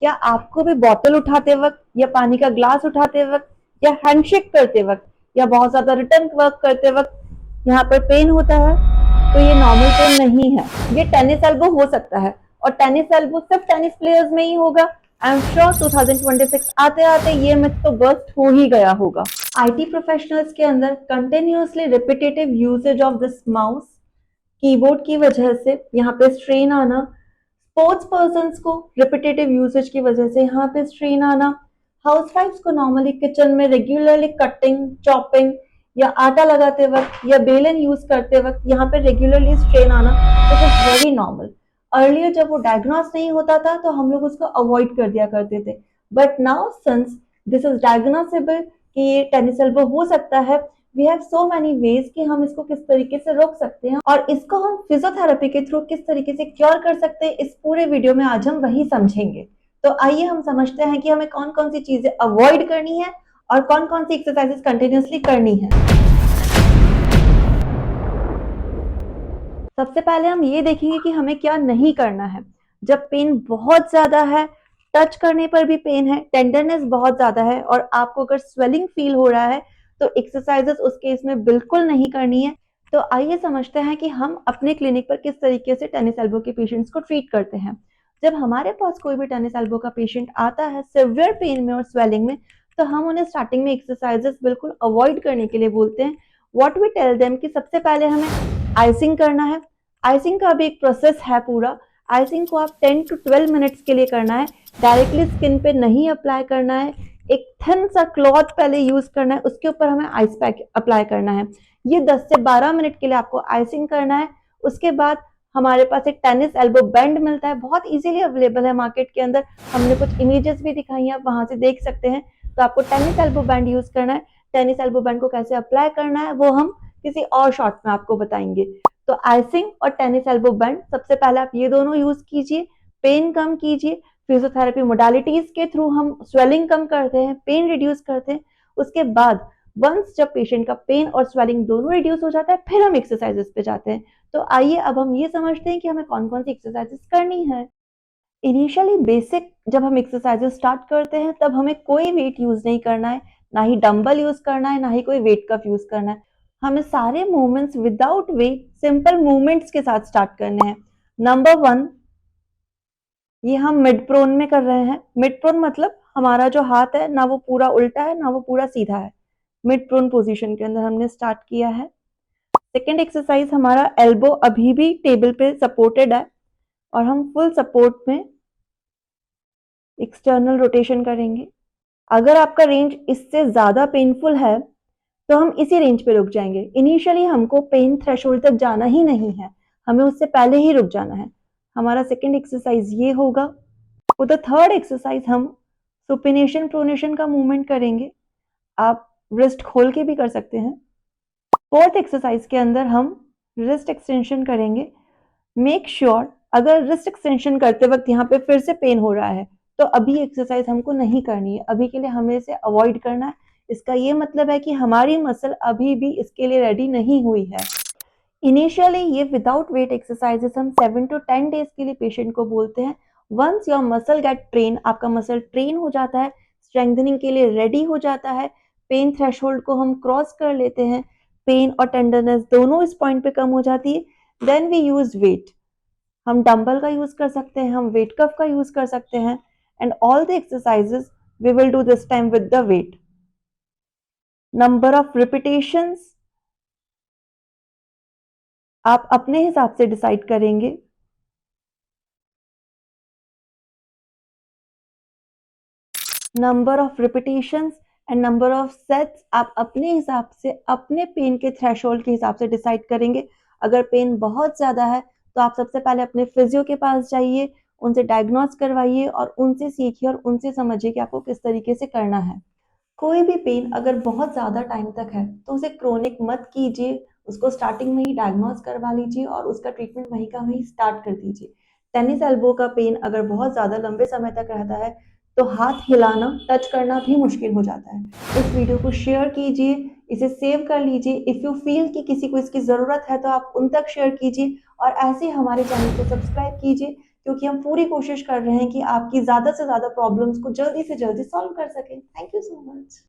क्या आपको भी बॉटल उठाते वक्त या पानी का ग्लास उठाते वक्त या हैंडशेक करते वक्त या बहुत ज्यादा रिटर्न वर्क करते वक्त यहाँ पर पेन होता है? तो ये नॉर्मल पेन नहीं है, ये टेनिस एल्बो हो सकता है। और टेनिस एल्बो सिर्फ टेनिस प्लेयर्स में ही होगा। आई एम श्योर 2026 आते आते ये मिथ तो बस्ट हो ही गया होगा। आईटी प्रोफेशनल्स के अंदर continuously repetitive usage of this mouse keyboard की वजह से यहाँ पे स्ट्रेन आना, स्पोर्ट्स पर्सन को रिपीटेटिव यूसेज की वजह से यहाँ पे स्ट्रेन आना, हाउसवाइफ्स को नॉर्मली किचन में रेगुलरली कटिंग चॉपिंग या आटा लगाते वक्त या बेलन यूज करते वक्त यहाँ पे रेगुलरली स्ट्रेन आना, this is very normal. Earlier जब वो डायग्नोस नहीं होता था तो हम लोग उसको अवॉइड कर दिया करते थे, but now since this is diagnosable कि ये टेनिस एल्बो हो सकता है, we have so many ways कि हम इसको किस तरीके से रोक सकते हैं और इसको हम फिजियोथेरेपी के थ्रू किस तरीके से क्योर कर सकते हैं। इस पूरे वीडियो में आज हम वही समझेंगे। तो आइए हम समझते हैं कि हमें कौन कौन सी चीजें अवॉइड करनी है और कौन कौन सी एक्सरसाइजेस कंटिन्यूअसली करनी है। सबसे पहले हम ये देखेंगे कि हमें क्या नहीं करना है। जब पेन बहुत ज्यादा है, टच करने पर भी पेन है, टेंडरनेस बहुत ज्यादा है और आपको अगर स्वेलिंग फील हो रहा है तो एक्सरसाइजेस उस केस में बिल्कुल नहीं करनी है। तो आइए समझते हैं कि हम अपने क्लिनिक पर किस तरीके से टेनिस एल्बो के पेशेंट्स को ट्रीट करते हैं। जब हमारे पास कोई भी टेनिस एल्बो का पेशेंट आता है सिवियर पेन में और स्वेलिंग में, तो हम उन्हें स्टार्टिंग में एक्सरसाइजेस बिल्कुल अवॉइड करने के लिए बोलते हैं। व्हाट वी टेल देम कि सबसे पहले हमें आइसिंग करना है। आइसिंग का भी एक प्रोसेस है पूरा। आइसिंग को आप 10 to 12 मिनट्स के लिए करना है, डायरेक्टली स्किन पे नहीं अप्लाई करना है। एक थिन सा क्लॉथ पहले यूज करना है, उसके ऊपर हमें आइस पैक अप्लाई करना है। ये 10 से 12 मिनट के लिए आपको आइसिंग करना है। उसके बाद हमारे पास एक टेनिस एल्बो बैंड मिलता है, बहुत इजीली अवेलेबल है मार्केट के अंदर। हमने कुछ इमेजेस भी दिखाई हैं, आप वहां से देख सकते हैं। तो आपको टेनिस एल्बो बैंड यूज करना है। टेनिस एल्बो बैंड को कैसे अप्लाई करना है वो हम किसी और शॉर्ट में आपको बताएंगे। तो आइसिंग और टेनिस एल्बो बैंड, सबसे पहले आप ये दोनों यूज कीजिए, पेन कम कीजिए। फिजियोथेरेपी मोडालिटीज के थ्रू हम स्वेलिंग कम करते हैं, पेन रिड्यूस करते हैं। उसके बाद वंस जब पेशेंट का पेन और स्वेलिंग दोनों रिड्यूस हो जाता है, फिर हम एक्सरसाइजेस पे जाते हैं। तो आइए अब हम ये समझते हैं कि हमें कौन कौन सी एक्सरसाइजेस करनी है। इनिशियली बेसिक जब हम एक्सरसाइजेस स्टार्ट करते हैं तब हमें कोई वेट यूज नहीं करना है, ना ही डंबल यूज करना है, ना ही कोई वेट कफ यूज करना है। हमें सारे movements without wait simple movements के साथ स्टार्ट करने हैं। नंबर 1, ये हम मिड प्रोन में कर रहे हैं। मिड प्रोन मतलब हमारा जो हाथ है ना वो पूरा उल्टा है ना वो पूरा सीधा है। मिड प्रोन पोजीशन के अंदर हमने स्टार्ट किया है। सेकेंड एक्सरसाइज, हमारा एल्बो अभी भी टेबल पे सपोर्टेड है और हम फुल सपोर्ट में एक्सटर्नल रोटेशन करेंगे। अगर आपका रेंज इससे ज्यादा पेनफुल है तो हम इसी रेंज पे रुक जाएंगे। इनिशियली हमको पेन थ्रेशोल्ड तक जाना ही नहीं है, हमें उससे पहले ही रुक जाना है। हमारा सेकेंड एक्सरसाइज ये होगा। फॉर द थर्ड एक्सरसाइज हम सुपिनेशन प्रोनेशन का मूवमेंट करेंगे। आप रिस्ट खोल के भी कर सकते हैं। फोर्थ एक्सरसाइज के अंदर हम रिस्ट एक्सटेंशन करेंगे। मेक श्योर अगर रिस्ट एक्सटेंशन करते वक्त यहाँ पे फिर से पेन हो रहा है तो अभी एक्सरसाइज हमको नहीं करनी है, अभी के लिए हमें इसे अवॉइड करना है। इसका ये मतलब है कि हमारी मसल अभी भी इसके लिए रेडी नहीं हुई है। इनिशियली ये विदाउट वेट एक्सरसाइजेस हम 7 to 10 डेज के लिए पेशेंट को बोलते हैं। Once your muscle get train, आपका मसल ट्रेन हो जाता है, स्ट्रेंथनिंग के लिए रेडी हो जाता है, पेन थ्रेशोल्ड को हम क्रॉस कर लेते हैं, पेन और टेंडरनेस दोनों इस पॉइंट पे कम हो जाती है, देन वी यूज वेट। हम डंबल का यूज कर सकते हैं, हम वेट कफ का यूज कर सकते हैं and all the exercises we will do this time with the weight. Number of repetitions आप अपने हिसाब से डिसाइड करेंगे। Number of repetitions and number of sets आप अपने हिसाब से अपने पेन के थ्रेशोल्ड के हिसाब से डिसाइड करेंगे। अगर पेन बहुत ज़्यादा है तो आप सबसे पहले अपने फिजियो के पास जाइए, उनसे डायग्नोस करवाइए और उनसे सीखिए और उनसे समझिए कि आपको किस तरीके से करना है। कोई भी पेन अगर बहुत ज़्यादा टाइम तक है तो उसे क्रोनिक मत कीजिए, उसको स्टार्टिंग में ही डायग्नोस करवा लीजिए और उसका ट्रीटमेंट वहीं का वहीं स्टार्ट कर दीजिए। टेनिस एल्बो का पेन अगर बहुत ज़्यादा लंबे समय तक रहता है तो हाथ हिलाना, टच करना भी मुश्किल हो जाता है। इस वीडियो को शेयर कीजिए, इसे सेव कर लीजिए। इफ़ यू फील कि किसी को इसकी ज़रूरत है तो आप उन तक शेयर कीजिए और ऐसे ही हमारे चैनल को सब्सक्राइब कीजिए क्योंकि हम पूरी कोशिश कर रहे हैं कि आपकी ज़्यादा से ज़्यादा प्रॉब्लम्स को जल्दी से जल्दी सॉल्व कर सकें। Thank you so much.